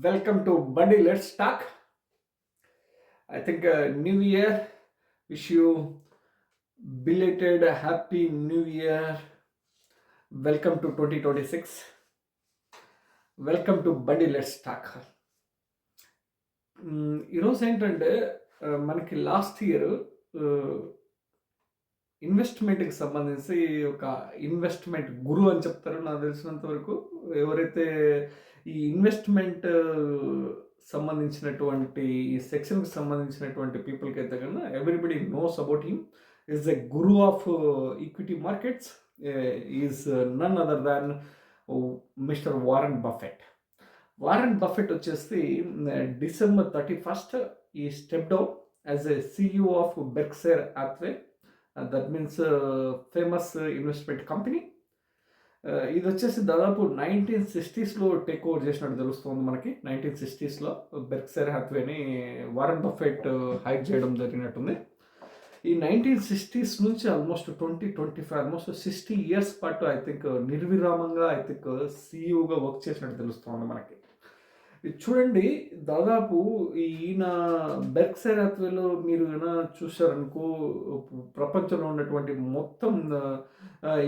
Welcome to Bundy Let's Talk. I think New Year. Wish you belated Happy New Year. Welcome to 2026. Welcome to బండి let's talk. ఈరోజు ఏంటంటే మనకి last year ఇన్వెస్ట్మెంట్కి సంబంధించి ఒక investment గురు అని చెప్తారు నాకు తెలిసినంత వరకు. ఎవరైతే ఈ ఇన్వెస్ట్మెంట్ సంబంధించినటువంటి ఈ సెక్షన్కి సంబంధించినటువంటి పీపుల్కి అయితే కన్నా everybody knows about him is a guru of equity markets. Is none other than mister Warren Buffett. Warren Buffett వచ్చేసి December 31st ఈ step down as a CEO of Berkshire Hathaway. That means famous investment company. ఇది వచ్చేసి దాదాపు 1960sలో take over చేసినట్టు తెలుస్తుంది మనకి. 1960sలో బెర్క్షైర్ హ్యాథ్వేని వారెన్ బఫెట్ హైర్ చేయడం జరిగినట్టుంది. ఈ 1960s నుంచి ఆల్మోస్ట్ 2025 ఆల్మోస్ట్ 60 years పాటు ఐ థింక్ నిర్విరామంగా ఐ థింక్ సిఇఓగా వర్క్ చేసినట్టు తెలుస్తుంది మనకి. ఇది చూడండి, దాదాపు ఈయన బెర్క్షైర్ హ్యాథ్వేలో మీరు ఏమైనా చూసారనుకో, ప్రపంచంలో ఉన్నటువంటి మొత్తం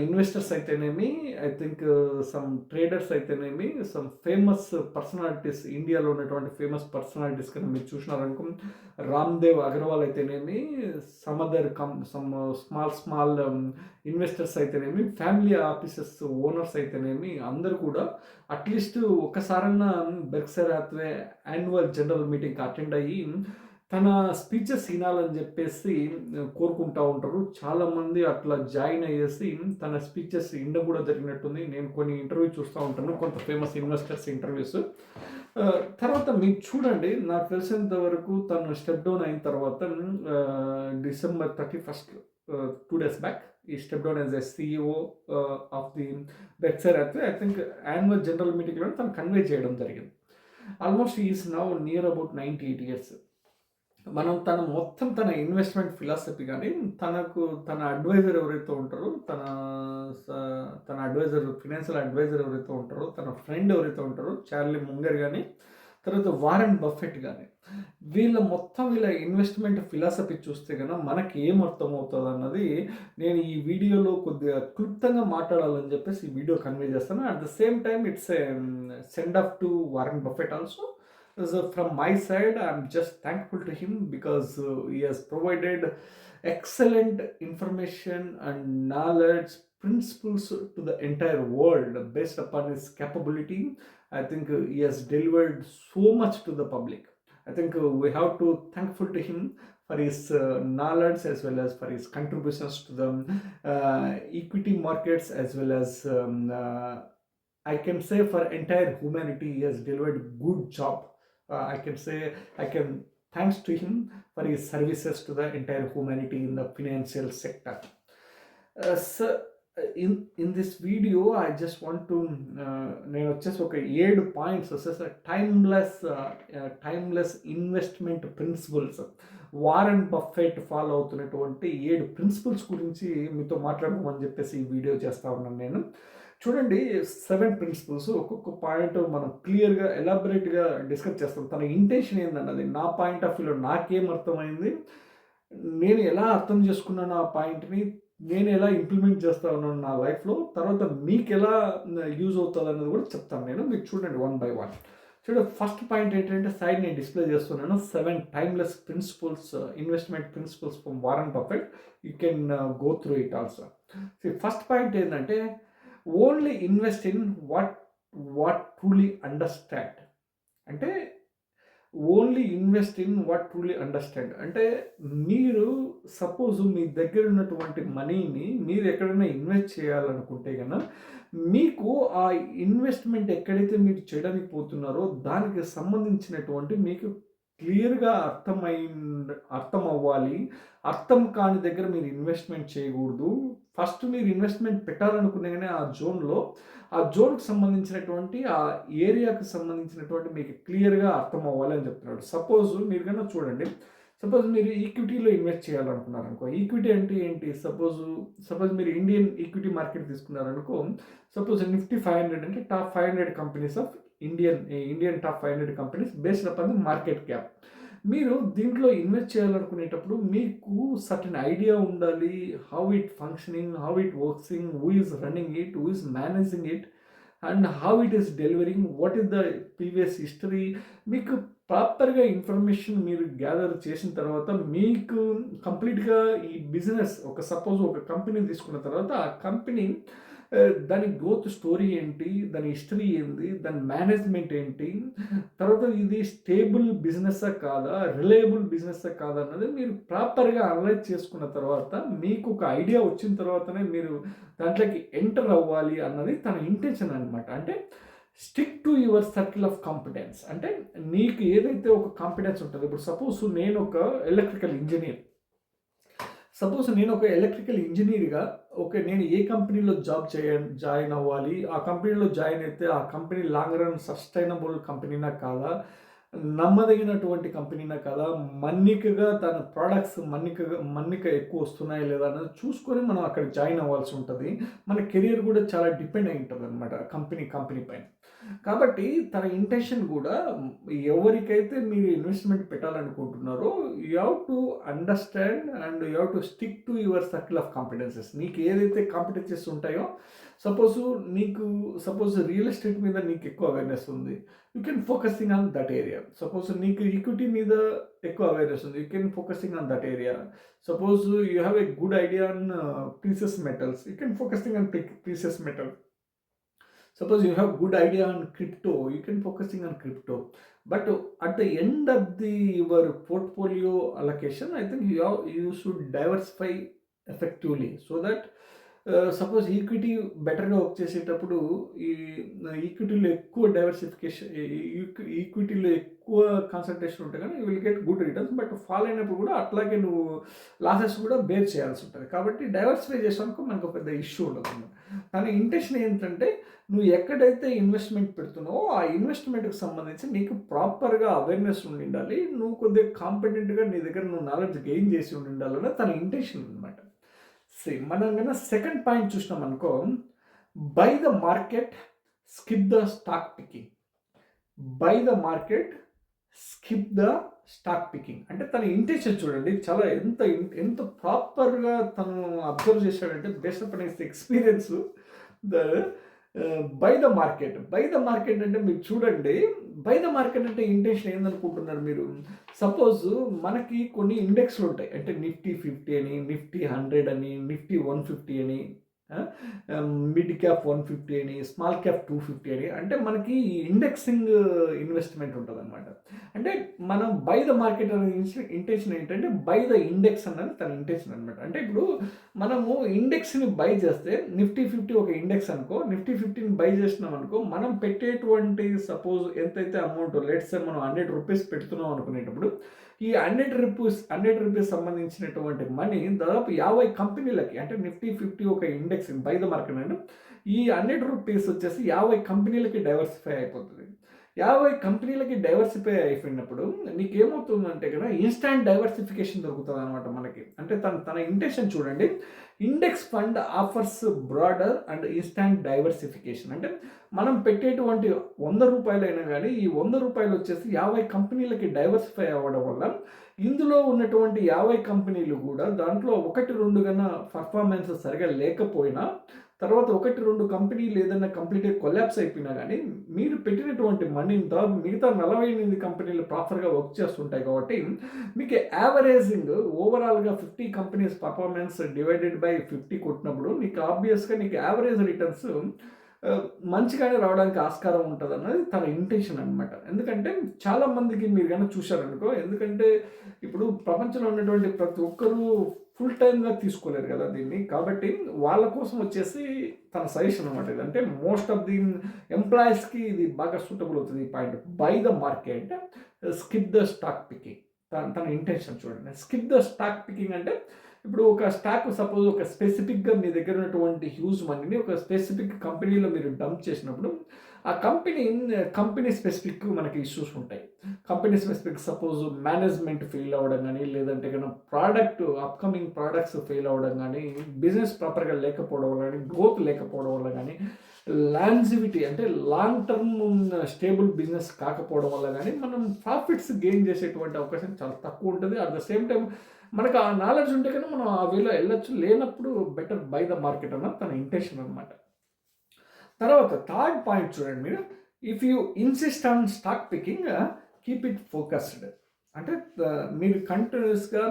ఇన్వెస్టర్స్ అయితేనేమి, ఐ థింక్ సమ్ ట్రేడర్స్ అయితేనేమి, సమ్ ఫేమస్ పర్సనాలిటీస్, ఇండియాలో ఉన్నటువంటి ఫేమస్ పర్సనాలిటీస్ కన్నా మీరు చూసినారనుకో, రామ్దేవ్ అగర్వాల్ అయితేనేమి, some other some small investors అయితేనేమి, ఫ్యామిలీ ఆఫీసెస్ ఓనర్స్ అయితేనేమి, అందరూ కూడా అట్లీస్ట్ ఒకసారన్నా బెర్క్షైర్ హ్యాథ్వే యాన్యువల్ జనరల్ మీటింగ్కి అటెండ్ అయ్యి తన స్పీచెస్ వినాలని చెప్పేసి కోరుకుంటూ ఉంటారు. చాలామంది అట్లా జాయిన్ అయ్యేసి తన స్పీచెస్ వినడం కూడా జరిగినట్టుంది. నేను కొన్ని ఇంటర్వ్యూ చూస్తూ ఉంటాను, కొంత ఫేమస్ ఇన్వెస్టర్స్ ఇంటర్వ్యూస్. తర్వాత మీరు చూడండి, నాకు తెలిసినంత వరకు తను స్టెప్ డౌన్ అయిన తర్వాత December 31st 2 days బ్యాక్ ఈ step down as a CEO of the Berkshire Hathway. I think annual general మీటింగ్లో తను కన్వే చేయడం జరిగింది. Almost is now near about 98 years. మనం తన ఇన్వెస్ట్మెంట్ ఫిలాసఫీ కానీ, తన అడ్వైజర్ ఎవరైతే ఉంటారో, తన అడ్వైజర్, ఫినాన్షియల్ అడ్వైజర్ ఎవరైతే ఉంటారో, తన ఫ్రెండ్ ఎవరైతే ఉంటారో చార్లీ ముంగర్ కానీ, తర్వాత వారెన్ బఫెట్ కానీ, వీళ్ళ ఇన్వెస్ట్మెంట్ ఫిలాసఫీ చూస్తే కనుక మనకి ఏం అర్థమవుతుంది అన్నది నేను ఈ వీడియోలో కొద్దిగా క్లుప్తంగా మాట్లాడాలని చెప్పేసి ఈ వీడియో కన్వే చేస్తాను. At the same time it's a send off to Warren Buffett also. So from my side, I'm just thankful to him because he has provided excellent information and knowledge, principles to the entire world based upon his capability. I think he has delivered so much to the public. I think we have to thankful to him for his knowledge as well as for his contributions to the equity markets as well as I can say for entire humanity. He has delivered good job. I can thanks to him for his services to the entire humanity in the financial sector. So in this video I just want to నేను వచ్చేసి ఒక 7 points వచ్చేసి timeless investment principles, Warren Buffett follow అవుతున్నటువంటి 7 principles గురించి మీతో మాట్లాడమని చెప్పేసి ఈ వీడియో చేస్తా ఉన్నాను నేను. చూడండి, 7 ప్రిన్సిపల్స్. ఒక్కొక్క పాయింట్ మనం క్లియర్గా ఎలాబరేట్గా డిస్కస్ చేస్తాం. తన ఇంటెన్షన్ ఏందన్నది, నా పాయింట్ ఆఫ్ వ్యూలో నాకేం అర్థమైంది, నేను ఎలా అర్థం చేసుకున్నాను ఆ పాయింట్ని, నేను ఎలా ఇంప్లిమెంట్ చేస్తా ఉన్నాను నా లైఫ్లో, తర్వాత మీకు ఎలా యూజ్ అవుతుంది అన్నది కూడా చెప్తాను నేను. మీరు చూడండి 1 by 1. చూడండి, ఫస్ట్ పాయింట్ ఏంటంటే సైడ్ నేను డిస్ప్లే చేస్తున్నాను. 7 timeless principles, investment principles from Warren Buffett. You can go through it also. First point ఏంటంటే only invest in what truly understand. అంటే only invest in what truly understand అంటే, మీరు suppose మీ దగ్గర ఉన్నటువంటి మనీని మీరు ఎక్కడైనా ఇన్వెస్ట్ చేయాలనుకుంటే కనుక, మీకు ఆ ఇన్వెస్ట్మెంట్ ఎక్కడైతే మీరు చేయడానికి పోతున్నారో దానికి సంబంధించినటువంటి మీకు క్లియర్గా అర్థం అవ్వాలి. అర్థం కాని దగ్గర మీరు ఇన్వెస్ట్మెంట్ చేయకూడదు. ఫస్ట్ మీరు ఇన్వెస్ట్మెంట్ పెట్టాలనుకునే కానీ ఆ జోన్కి సంబంధించినటువంటి ఆ ఏరియాకి సంబంధించినటువంటి మీకు క్లియర్గా అర్థం అవ్వాలి అని చెప్తున్నాడు. సపోజ్ మీరు కన్నా చూడండి, సపోజ్ మీరు ఈక్విటీలో ఇన్వెస్ట్ చేయాలనుకున్నారనుకో. ఈక్విటీ అంటే ఏంటి? సపోజ్ మీరు ఇండియన్ ఈక్విటీ మార్కెట్ తీసుకున్నారనుకో. సపోజ్ నిఫ్టీ 500 అంటే top 500 companies of Indian top 500 companies based upon the market cap. మీరు దీంట్లో ఇన్వెస్ట్ చేయాలనుకునేటప్పుడు మీకు సర్టెన్ ఐడియా ఉండాలి. How it functioning, how it working, who is running it, who is managing it and how it is delivering, what is the previous history. మీకు ప్రాపర్గా information మీరు gather చేసిన తర్వాత మీకు కంప్లీట్గా ఈ బిజినెస్ సపోజ్ ఒక కంపెనీ తీసుకున్న తర్వాత ఆ కంపెనీ దాని గ్రోత్ స్టోరీ ఏంటి, దాని హిస్టరీ ఏంటి, దాని మేనేజ్మెంట్ ఏంటి, తర్వాత ఇది స్టేబుల్ బిజినెస్సా కాదా, రిలయబుల్ బిజినెస్సా కాదా అన్నది మీరు ప్రాపర్గా అనలైజ్ చేసుకున్న తర్వాత మీకు ఒక ఐడియా వచ్చిన తర్వాతనే మీరు దాంట్లోకి ఎంటర్ అవ్వాలి అన్నది తన ఇంటెన్షన్ అనమాట. అంటే stick to your circle of competence. అంటే నీకు ఏదైతే ఒక కాంపిటెన్స్ ఉంటుందో, ఇప్పుడు సపోజ్ నేను ఒక ఎలక్ట్రికల్ ఇంజనీర్, ఇంజనీర్గా నేను ఏ కంపెనీలో జాయిన్ అవ్వాలి, ఆ కంపెనీలో జాయిన్ అయితే ఆ కంపెనీ లాంగ్ రన్ సస్టైనబుల్ కంపెనీనా కాదా, నమ్మదగినటువంటి కంపెనీనా కాదా, మన్నికగా తన ప్రోడక్ట్స్ మన్నిక ఎక్కువ వస్తున్నాయా లేదా అన్నది చూసుకొని మనం అక్కడ జాయిన్ అవ్వాల్సి ఉంటుంది. మన కెరియర్ కూడా చాలా డిపెండ్ అయి ఉంటుంది అనమాట కంపెనీ పైన. కాబట్టి తన ఇంటెన్షన్ కూడా ఎవరికైతే మీరు ఇన్వెస్ట్మెంట్ పెట్టాలనుకుంటున్నారో you have to understand and you have to stick to your circle of competences. నీకు ఏదైతే కాంపిటెన్సెస్ ఉంటాయో, సపోజ్ రియల్ ఎస్టేట్ మీద నీకు ఎక్కువ అవేర్నెస్ ఉంది, you can focusing on that area. Suppose నీకు ఈక్విటీ మీద ఎక్కువ అవేర్నెస్ ఉంది, you can focusing on that area. Suppose you have a good idea on precious metals, you can focusing on precious metal. Suppose you have good idea on crypto, you can focusing on crypto. But at the end of your portfolio allocation, I think you should diversify effectively so that suppose equity బెటర్గా work చేసేటప్పుడు ఈ ఈక్విటీలో ఎక్కువ diversification, ఈక్విటీలో ఎక్కువ concentration ఉంటే కానీ you will get good returns. But fall అయినప్పుడు కూడా అట్లాగే నువ్వు లాసెస్ కూడా బేర్ చేయాల్సి ఉంటుంది. కాబట్టి డైవర్సిఫై చేసానికి మనకు పెద్ద ఇష్యూ ఉండదు. కానీ ఇంటెన్షన్ ఏంటంటే నువ్వు ఎక్కడైతే ఇన్వెస్ట్మెంట్ పెడుతున్నావో ఆ ఇన్వెస్ట్మెంట్కి సంబంధించి నీకు ప్రాపర్గా అవేర్నెస్ ఉండి ఉండాలి, నువ్వు కొద్దిగా కాంపిటెంట్గా నీ దగ్గర నువ్వు నాలెడ్జ్ గెయిన్ చేసి ఉండి ఉండాలనే తన ఇంటెన్షన్ అనమాట. మనం కన్నా సెకండ్ పాయింట్ చూసినాం అనుకో, by the market skip the stock picking. By the market skip the stock picking అంటే తన ఇంటెన్షన్ చూడండి, చాలా ఎంత ప్రాపర్గా తను అబ్జర్వ్ చేశాడంటే based upon his experience. By the market అంటే మీరు చూడండి, బై ద మార్కెట్ అంటే ఇంటెన్షన్ ఏందనుకుంటున్నారు మీరు? సపోజ్ మనకి కొన్ని ఇండెక్స్లు ఉంటాయి, అంటే నిఫ్టీ 50 అని, నిఫ్టీ 100 అని, నిఫ్టీ 150 అని, మిడ్ క్యాప్ 150 అని, స్మాల్ క్యాప్ 250 అని. అంటే మనకి ఇండెక్సింగ్ ఇన్వెస్ట్మెంట్ ఉంటుంది అనమాట. అంటే మనం బై ద మార్కెట్ అనే ఇంటెన్షన్ ఏంటంటే బై ద ఇండెక్స్ అన్నది తన ఇంటెన్షన్ అనమాట. అంటే ఇప్పుడు మనము ఇండెక్స్ని బై చేస్తే నిఫ్టీ 50 ఒక ఇండెక్స్ అనుకో, నిఫ్టీ 50ని బై చేసినాం అనుకో, మనం పెట్టేటువంటి సపోజ్ ఎంతైతే అమౌంట్, లెట్స్ సే మనం 100 రూపీస్ పెడుతున్నాం అనుకునేటప్పుడు ఈ 100 రూపీస్ సంబంధించినటువంటి మనీ దాదాపు 50 కంపెనీలకి, అంటే నిఫ్టీ 50 ఒక ఇండెక్స్ బై ద మార్కెట్ అంటే ఈ 100 రూపీస్ వచ్చేసి 50 కంపెనీలకి డైవర్సిఫై అయిపోతుంది. 50 కంపెనీలకి డైవర్సిఫై అయిపోయినప్పుడు నీకేమవుతుందంటే కదా ఇన్స్టాంట్ డైవర్సిఫికేషన్ దొరుకుతుంది అనమాట మనకి. అంటే తన ఇంటెన్షన్ చూడండి, index fund offers broader and instant diversification. అంటే మనం పెట్టేటువంటి 100 రూపాయలైనా కానీ ఈ 100 రూపాయలు వచ్చేసి 50 కంపెనీలకి డైవర్సిఫై అవ్వడం వల్ల ఇందులో ఉన్నటువంటి 50 కంపెనీలు కూడా దాంట్లో 1-2 కన్నా పర్ఫార్మెన్స్ సరిగా లేకపోయినా, తర్వాత 1-2 కంపెనీలు ఏదైనా కంప్లీట్గా కొలాప్స్ అయిపోయినా కానీ మీరు పెట్టినటువంటి మనీని దాదాపు మిగతా 48 కంపెనీలు ప్రాపర్గా వర్క్ చేస్తుంటాయి. కాబట్టి మీకు యావరేజింగ్ ఓవరాల్గా 50 కంపెనీస్ పర్ఫార్మెన్స్ డివైడెడ్ బై 50 కొట్టినప్పుడు నీకు ఆబ్వియస్గా నీకు యావరేజ్ రిటర్న్స్ మంచిగానే రావడానికి ఆస్కారం ఉంటుంది అన్నది తన ఇంటెన్షన్ అనమాట. ఎందుకంటే చాలామందికి మీరు కనుక చూశారనుకో, ఎందుకంటే ఇప్పుడు ప్రపంచంలో ఉన్నటువంటి ప్రతి ఒక్కరూ ఫుల్ టైమ్గా తీసుకోలేరు కదా దీన్ని. కాబట్టి వాళ్ళ కోసం వచ్చేసి తన సజెషన్ అనమాట ఇది. అంటే మోస్ట్ ఆఫ్ ది ఎంప్లాయీస్కి ఇది బాగా సూటబుల్ అవుతుంది ఈ point. By the market skip the stock picking. తన ఇంటెన్షన్ చూడండి. స్కిప్ ద స్టాక్ పికింగ్ అంటే ఇప్పుడు ఒక స్టాక్ సపోజ్ ఒక స్పెసిఫిక్గా మీ దగ్గర ఉన్నటువంటి హ్యూజ్ మనీని ఒక స్పెసిఫిక్ కంపెనీలో మీరు డంప్ చేసినప్పుడు ఆ కంపెనీ స్పెసిఫిక్ మనకి ఇష్యూస్ ఉంటాయి. Company specific suppose management fail అవ్వడం గానీ, లేదంటే గనక అప్‌కమింగ్ ప్రొడక్ట్స్ ఫెయిల్ అవ్వడం గానీ, బిజినెస్ ప్రాపర్‌గా లేకపోవడం వల్ల గానీ, గ్రోత్ లేకపోవడం వల్ల గానీ, లాంజివిటీ అంటే లాంగ్ టర్మ్ స్టేబుల్ బిజినెస్ కాకపోవడం వల్ల గానీ, మనం ప్రాఫిట్స్ గెయిన్ చేసేటువంటి అవకాశం చాలా తక్కువుంటది. అట్ ద సేమ్ టైమ్ మనకు ఆ నాలెడ్జ్ ఉంటే కనుక మనం ఆ వేలో ఎళ్ళొచ్చు. లేనప్పుడు బెటర్ బై ద మార్కెట్ అన్నది తన ఇంటెన్షన్ అనమాట. తర్వాత థర్డ్ పాయింట్ చూడండి మీరు. If you insist on stock picking, keep it focused. అంటే మీరు కంటిన్యూస్‌గా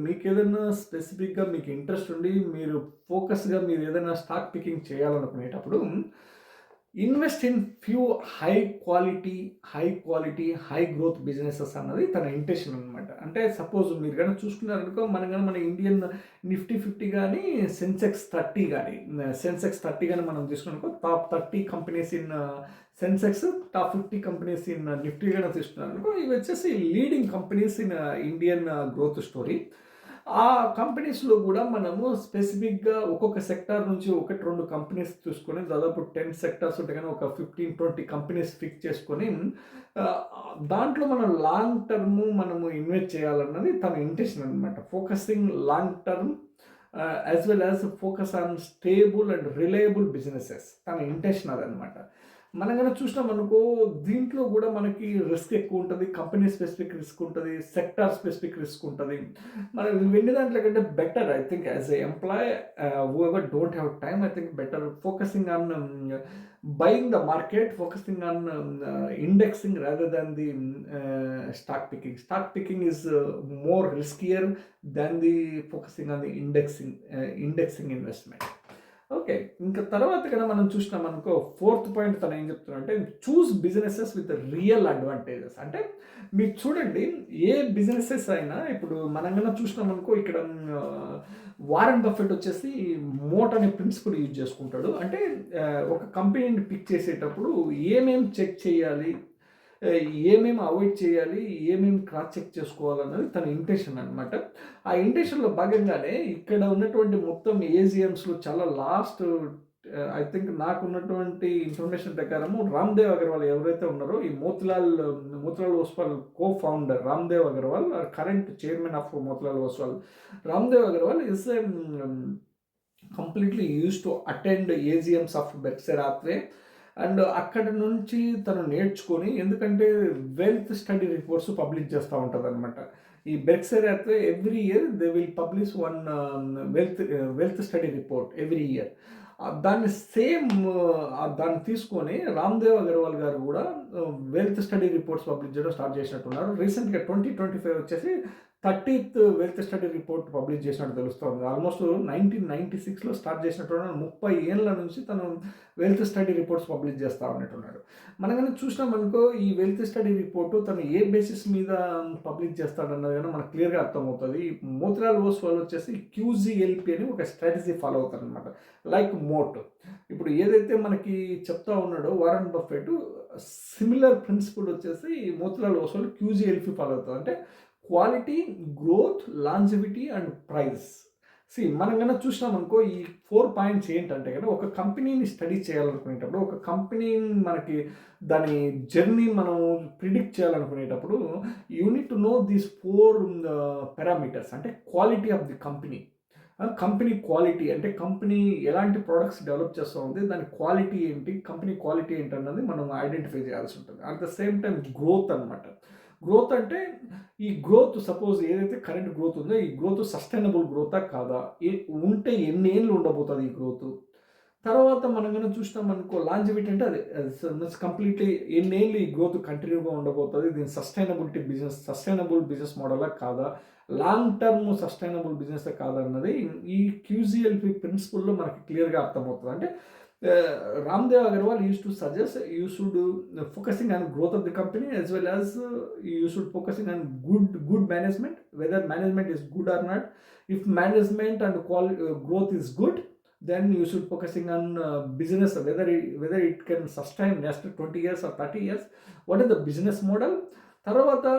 మీకేదైనా స్పెసిఫిక్‌గా మీకు ఇంట్రెస్ట్ ఉండి మీరు ఫోకస్‌గా మీరు ఏదైనా స్టాక్ పికింగ్ చేయాలనుకునేటప్పుడు invest in few high growth businesses అన్నది తన ఇంటెన్షన్ అనమాట. అంటే సపోజ్ మీరు గనుక చూసుకున్నారనుకో మన ఇండియన్ నిఫ్టీ 50 గానీ, సెన్సెక్స్ 30 గాని మనం తీసుకున్నామనుకో top 30 companies in Sensex, top 50 companies in Nifty గాని తీసుకున్నారనుకో ఇవి వచ్చేసి leading companies in Indian growth story. ఆ కంపెనీస్‌లో గూడా మనము స్పెసిఫిక్‌గా ఒక్కొక్క సెక్టార్ నుంచి 1, 2 కంపెనీస్ చూసుకొని దాదాపు 10 సెక్టార్స్ ఉంటే గాని ఒక 15, 20 కంపెనీస్ ఫిక్స్ చేసుకొని ఆహ్, దాంట్లో మనం లాంగ్ టర్మ్ మనము ఇన్వెస్ట్ చేయాలన్నది తన ఇంటెన్షన్ అనమాట. Focusing long term as well as focus on stable and reliable businesses తన ఇంటెన్షన్ అదనమాట. మనం గనక చూసినామనుకో దీంట్లో గూడా మనకి రిస్క్ ఎక్కువుంటది. కంపెనీ స్పెసిఫిక్ రిస్క్ ఉంటది. సెక్టార్ స్పెసిఫిక్ రిస్క్ ఉంటది. మనం ఇవన్నీ దాంట్లో కంటే better I think as a employ whoever don't have time I think better focusing on buying the market, focusing on indexing rather than the stock picking. Stock picking is more riskier than the focusing on the indexing investment. Okay. ఇంకా తర్వాత కన్నా మనం చూసినామనుకో fourth point తను ఏం చెప్తున్నాడంటే చూస్ businesses with real advantages. అంటే మీరు చూడండి ఏ బిజినెసెస్ అయినా ఇప్పుడు మనం గనక చూసినామనుకో ఇక్కడ వారెన్ బఫెట్ వచ్చేసి మోట్ అనే ప్రిన్సిపల్ యూజ్ చేసుకుంటాడు. అంటే ఒక కంపెనీని పిక్ చేసేటప్పుడు చెక్ చేయాలి, ఏమేమి అవాయిడ్ చేయాలి, ఏమేమి క్రాస్ చెక్ చేసుకోవాలన్నది తన ఇంటెన్షన్ అనమాట. ఆ ఇంటెన్షన్‌లో భాగంగానే ఇక్కడ ఉన్నటువంటి మొత్తం ఏజీఎమ్స్‌లో చాలా లాస్ట్ ఐ థింక్ నాకున్నటువంటి ఇన్ఫర్మేషన్ ప్రకారము రామ్‌దేవ్ అగర్వాల్ ఎవరైతే ఉన్నారో ఈ Motilal Oswal cofounder Ramdev Agarwal are current chairman of Motilal Oswal. Ramdev Agarwal is completely used to attend AGMs of Berkshire Hathaway. And అక్కడి నుంచి తను నేర్చుకొని ఎందుకంటే వెల్త్ స్టడీ రిపోర్ట్స్ పబ్లిష్ చేస్తూ ఉంటుందన్నమాట. ఈ Berkshire Hathaway every year they will publish one wealth study report every year. దాన్ని దాన్ని తీసుకొని రామ్‌దేవ్ అగర్వాల్ గారు కూడా వెల్త్ స్టడీ రిపోర్ట్స్ పబ్లిష్ చేయడం స్టార్ట్ చేసినట్టున్నారు. రీసెంట్‌గా 2025 వచ్చేసి 30th wealth study report publish చేసినట్టు తెలుస్తోంది. Almost 1996లో start చేసినట్టున్నాడు. 30 ఏళ్ల నుంచి తను వెల్త్ స్టడీ రిపోర్ట్స్ పబ్లిష్ చేస్తా ఉన్నట్టున్నాడు. మనం కనుక చూసినామనుకో ఈ వెల్త్ స్టడీ రిపోర్ట్ తను ఏ బేసిస్ మీద పబ్లిష్ చేస్తాడన్నది కానీ మనకు క్లియర్‌గా అర్థమవుతుంది. మోతిలాల్ ఓస్వాల్ వచ్చేసి క్యూజీఎల్పీ అని ఒక స్ట్రాటజీ ఫాలో అవుతారనమాట. లైక్ మోట్. ఇప్పుడు ఏదైతే మనకి చెప్తా ఉన్నాడో వారెన్ బఫెట్ సిమిలర్ ప్రిన్సిపల్ వచ్చేసి మోతిలాల్ ఓస్వాల్ క్యూజీఎల్పీ ఫాలో అవుతారు. అంటే quality, growth, longevity and price. మనం గనక చూసినామనుకో ఈ 4 పాయింట్స్ ఏంటంటే గనక ఒక కంపెనీని స్టడీ చేయాలనుకునేటప్పుడు, ఒక కంపెనీని మనకి దాని జర్నీ మనం ప్రిడిక్ట్ చేయాలనుకునేటప్పుడు you need to know these 4 parameters. అంటే quality of the company. Company quality అంటే కంపెనీ ఎలాంటి ప్రొడక్ట్స్ డెవలప్ చేస్తూ ఉంది, దాని క్వాలిటీ ఏంటి, కంపెనీ క్వాలిటీ ఏంటన్నది మనం ఐడెంటిఫై చేయాల్సి ఉంటుంది. At the same time growth అనమాట. గ్రోత్ అంటే ఈ గ్రోత్ సపోజ్ ఏదైతే కరెంట్ గ్రోత్ ఉందో ఈ గ్రోత్ సస్టైనబుల్ గ్రోతా కాదా, ఉంటే ఎన్ని ఏళ్ళు ఉండబోతుంది ఈ గ్రోత్. తర్వాత మనం కనుక చూసినామనుకో లాంజివిటీ అంటే అది కంప్లీట్లీ ఎన్నేళ్ళు ఈ గ్రోత్ కంటిన్యూగా ఉండబోతుంది, దీని సస్టైనబుల్ బిజినెస్ మోడలా కాదా, లాంగ్ టర్మ్ సస్టైనబుల్ బిజినెస్ కాదా అన్నది ఈ క్యూజీఎల్పీ ప్రిన్సిపల్లో మనకి క్లియర్గా అర్థమవుతుంది. అంటే Ramdev Agarwal used to suggest you should focusing on growth of the company as well as you should focusing on good management, whether management is good or not. If management and growth is good, then you should focusing on business, whether it can sustain next 20 years or 30 years. What is the business model? Taravata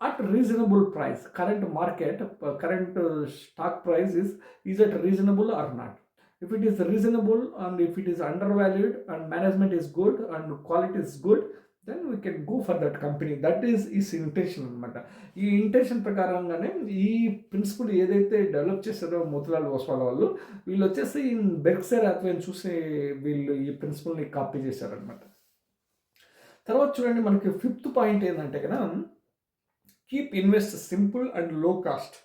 at reasonable price. Current market, current stock price is it reasonable or not? If it is reasonable and if it is undervalued and management is good and quality is good, then we can go for that company. That is his intention అనమాట. ఈ intention ప్రకారంగానే ఈ principal ఏదైతే develop చేశారో మోతిలాల్ ఓస్వాల్ వాళ్ళు, వీళ్ళు వచ్చేసి Berkshire హ్యాథ్వేని చూసి వీళ్ళు ఈ ప్రిన్సిపల్ని కాపీ చేశారనమాట. తర్వాత చూడండి, మనకి ఫిఫ్త్ పాయింట్ ఏంటంటే కదా, కీప్ ఇన్వెస్ట్ సింపుల్ అండ్ లో cost.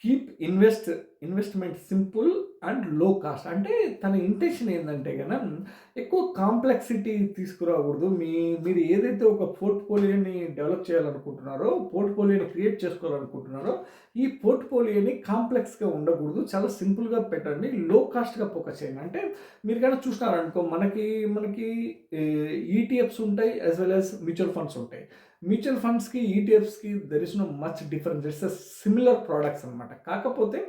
Keep investment simple and లో కాస్ట్ అంటే తన ఇంటెన్షన్ ఏంటంటే కనుక ఎక్కువ కాంప్లెక్సిటీ తీసుకురాకూడదు. మీరు ఏదైతే ఒక పోర్ట్ఫోలియోని డెవలప్ చేయాలనుకుంటున్నారో, పోర్ట్ఫోలియోని క్రియేట్ చేసుకోవాలనుకుంటున్నారో, ఈ పోర్ట్ఫోలియోని కాంప్లెక్స్గా ఉండకూడదు, చాలా సింపుల్గా పెట్టండి, లో కాస్ట్గా ఫోకస్ చేయండి. అంటే మీరు కనుక చూసినారనుకో, మనకి ఈటీఎఫ్స్ ఉంటాయి as well as mutual funds ఉంటాయి. మ్యూచువల్ ఫండ్స్కి ఈటీఎఫ్స్కి there is no much difference, it's similar products అనమాట. కాకపోతే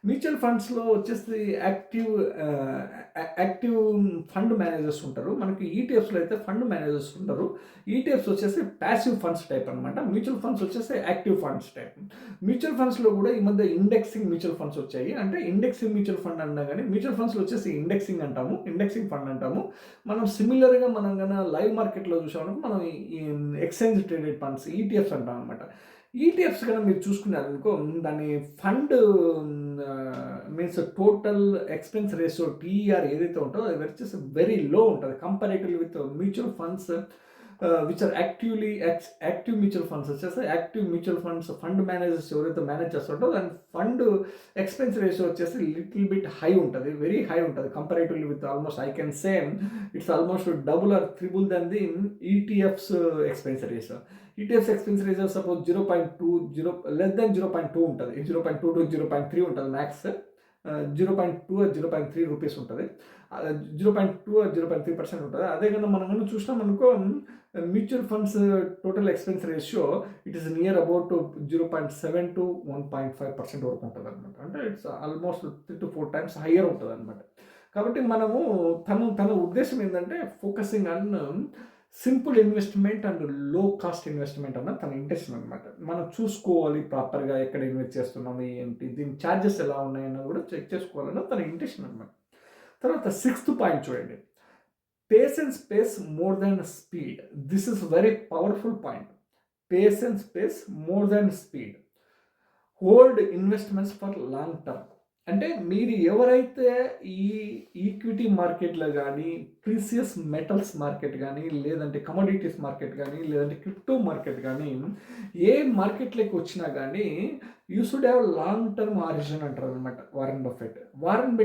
మ్యూచువల్ ఫండ్స్లో వచ్చేసి యాక్టివ్ ఫండ్ మేనేజర్స్ ఉంటారు, మనకి ఈటీఎఫ్స్లో అయితే ఫండ్ మేనేజర్స్ ఉంటారు. ఈటీఎఫ్స్ వచ్చేసి ప్యాసివ్ ఫండ్స్ టైప్ అనమాట, మ్యూచువల్ ఫండ్స్ వచ్చేసి యాక్టివ్ ఫండ్స్ టైప్. మ్యూచువల్ ఫండ్స్లో కూడా ఈ మధ్య ఇండెక్సింగ్ మ్యూచువల్ ఫండ్స్ వచ్చాయి. అంటే ఇండెక్సింగ్ మ్యూచువల్ ఫండ్ అన్నా కానీ మ్యూచువల్ ఫండ్స్లో వచ్చేసి ఇండెక్సింగ్ అంటాము, ఇండెక్సింగ్ ఫండ్ అంటాము. మనం సిమిలర్గా మనం కన్నా లైవ్ మార్కెట్లో చూసామనుకో మనం ఎక్స్చేంజ్ ట్రేడెడ్ ఫండ్స్ ఈటీఎఫ్స్ అంటాం అనమాట. ఈటీఎఫ్స్ కన్నా మీరు చూసుకున్నారనుకో, దాని fund means total expense ratio TER ఏదైతే ఉంటుందో అది వచ్చేసి వెరీ లో ఉంటుంది comparatively with mutual funds which are active mutual funds వచ్చేసి active mutual funds fund managers ఎవరైతే మేనేజ్ చేస్తుంటో దాని ఫండ్ ఎక్స్పెన్స్ రేషియో వచ్చేసి లిటిల్ బిట్ హై ఉంటుంది, వెరీ హై ఉంటుంది comparatively with almost I can say it's almost double or triple than the ETFs expense ratio. ETFs expense ratio suppose 0.2 less then 0.2 ఉంటుంది, 0.2 to 0.3 ఉంటుంది max, 0.2 or 0.3 rupees ఉంటుంది, 0.2 or 0.3% ఉంటుంది. అదే కన్నా మనం కన్నా చూసినాం అనుకో, mutual funds total expense ratio it is near about 0.7 to 1.5% వరకు ఉంటుంది అనమాట. అంటే it's almost 3 to 4 times higher ఉంటుంది అనమాట. కాబట్టి మనము తన ఉద్దేశం ఏంటంటే focusing on simple investment and లో కాస్ట్ ఇన్వెస్ట్మెంట్ అన్న తన ఇంటెన్షన్ అనమాట. మనం చూసుకోవాలి ప్రాపర్గా ఎక్కడ ఇన్వెస్ట్ చేస్తున్నాము ఏంటి, దీని ఛార్జెస్ ఎలా ఉన్నాయన్నది కూడా చెక్ చేసుకోవాలన్న తన ఇంటెన్షన్ అనమాట. తర్వాత సిక్స్త్ పాయింట్ చూడండి, patience pays more than speed. This is very powerful point. Patience pays more than speed. Hold investments for long term. అంటే మీరు ఎవరైతే ఈ ఈక్విటీ మార్కెట్లో కానీ, ప్రీసియస్ మెటల్స్ మార్కెట్ కానీ, లేదంటే కమోడిటీస్ మార్కెట్ కానీ, లేదంటే క్రిప్టో మార్కెట్ కానీ, ఏ మార్కెట్లోకి వచ్చినా కానీ you should have long term origin అంటారు అనమాట వారెన్ బఫెట్. వారెన్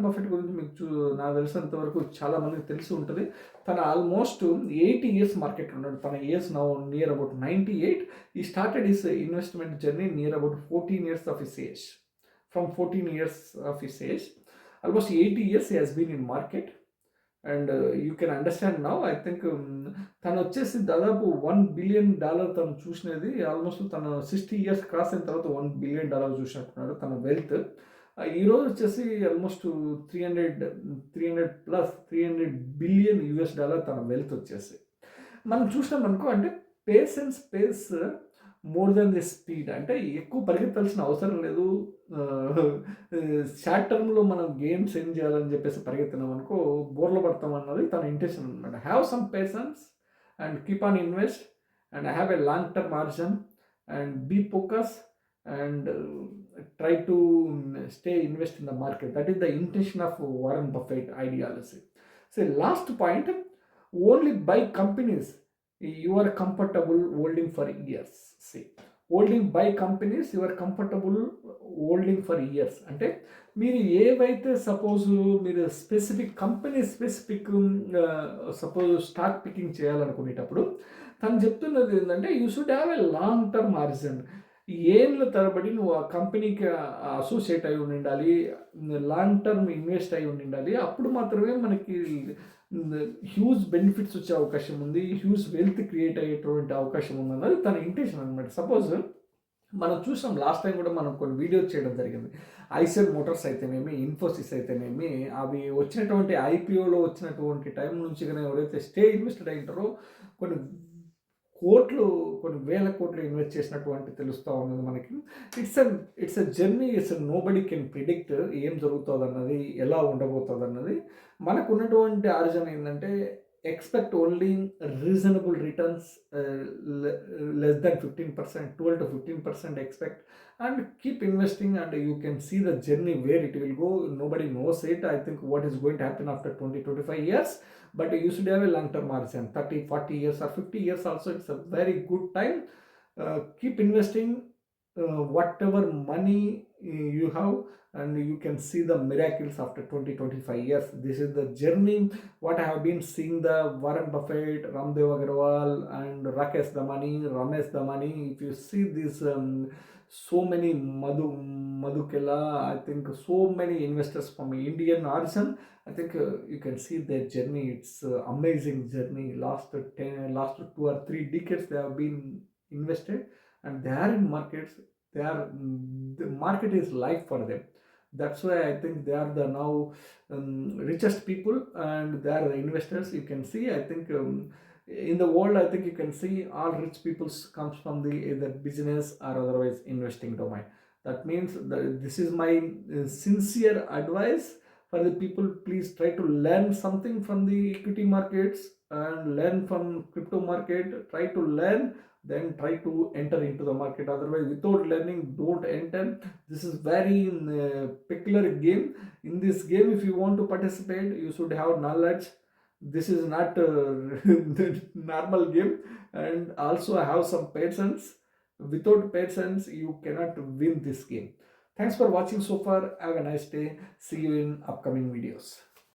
బఫెట్ గురించి మీకు నాకు తెలిసినంత వరకు చాలామందికి తెలిసి ఉంటుంది. తన ఆల్మోస్ట్ 80 years మార్కెట్ ఉన్నాడు. తన ఇయర్స్ నౌ నియర్ అబౌట్ 98. ఈ started his investment journey near about 14 years of his age. From 14 years of his age, almost 80 years he has been in market, and you can understand now. I think తను వచ్చేసి దాదాపు $1 billion తను చూసినది almost తను 60 years cross అయిన తర్వాత $1 billion చూసినట్టున్నాడు తన wealth. ఈరోజు వచ్చేసి ఆల్మోస్ట్ 300 billion US dollar తన వెల్త్ వచ్చేసి. మనం చూసినాం అనుకో, అంటే patience pays more than the speed. అంటే ఎక్కువ పరిగెత్తాల్సిన అవసరం లేదు. షార్ట్ టర్మ్లో మనం గేమ్స్ ఏం చేయాలని చెప్పేసి పరిగెత్తినాం అనుకో బోర్లో పడతాం అన్నది తన ఇంటెన్షన్ అనమాట. Have some patience and keep on invest and have a long term margin and be focus and try to stay invest in the market. That is the intention of Warren Buffett ideology. So last point, only buy companies you are comfortable holding for years. See, holding by companies you are comfortable holding for years. అంటే మీరు ఏవైతే suppose మీరు specific company specific suppose stock picking చేయాలనుకునేటప్పుడు తను చెప్తున్నది ఏంటంటే you should have a long term horizon. ఏళ్ళ తరబడి నువ్వు ఆ కంపెనీకి అసోసియేట్ అయి ఉండాలి, లాంగ్ టర్మ్ ఇన్వెస్ట్ అయి ఉండాలి. అప్పుడు మాత్రమే మనకి హ్యూజ్ బెనిఫిట్స్ వచ్చే అవకాశం ఉంది, హ్యూజ్ వెల్త్ క్రియేట్ అయ్యేటువంటి అవకాశం ఉందన్నది తన ఇంటెన్షన్ అనమాట. సపోజ్ మనం చూసాం లాస్ట్ టైం కూడా మనం కొన్ని వీడియోస్ చేయడం జరిగింది. ఐసెల్ మోటార్స్ అయితేనేమి, ఇన్ఫోసిస్ అయితేనేమి, అవి వచ్చినటువంటి ఐపీఓలో వచ్చినటువంటి టైం నుంచి కానీ ఎవరైతే స్టే ఇన్వెస్టెడ్ అయి ఉంటారో కోట్లు, కొన్ని వేల కోట్లు ఇన్వెస్ట్ చేసినటువంటి తెలుస్తూ ఉన్నది మనకి. It's a it's a journey. Nobody can predict ఏం జరుగుతుందన్నది, ఎలా ఉండబోతుందన్నది. మనకున్నటువంటి ఆర్జన్ ఏంటంటే expect only reasonable returns, less than 15%, 12 to 15% expect, and keep investing, and you can see the journey where it will go. Nobody knows it. I think what is going to happen after 20-25 years, but you should have a long term horizon, 30-40 years or 50 years also. It's a very good time. Keep investing whatever money you have, and you can see the miracles after 20-25 years. This is the journey what I have been seeing. The Warren Buffett, Ramdev Agarwal, and Rakesh Damani, Ramesh Damani. If you see this, so many Madhukela, I think so many investors from Indian origin, I think you can see their journey. It's amazing journey. Last 2 or 3 decades they have been invested, and they are in markets. The market is life for them. That's why I think they are the now richest people, and they are the investors. You can see, I think in the world, I think you can see all rich people comes from the either business or otherwise investing domain. That means that this is my sincere advice for the people. Please try to learn something from the equity markets and learn from crypto market. Try to learn, then try to enter into the market. Otherwise, without learning, don't enter. This is very peculiar game. In this game, if you want to participate, you should have knowledge. This is not the normal game, and also have some patience. Without patience, you cannot win this game. Thanks for watching so far. Have a nice day. See you in upcoming videos.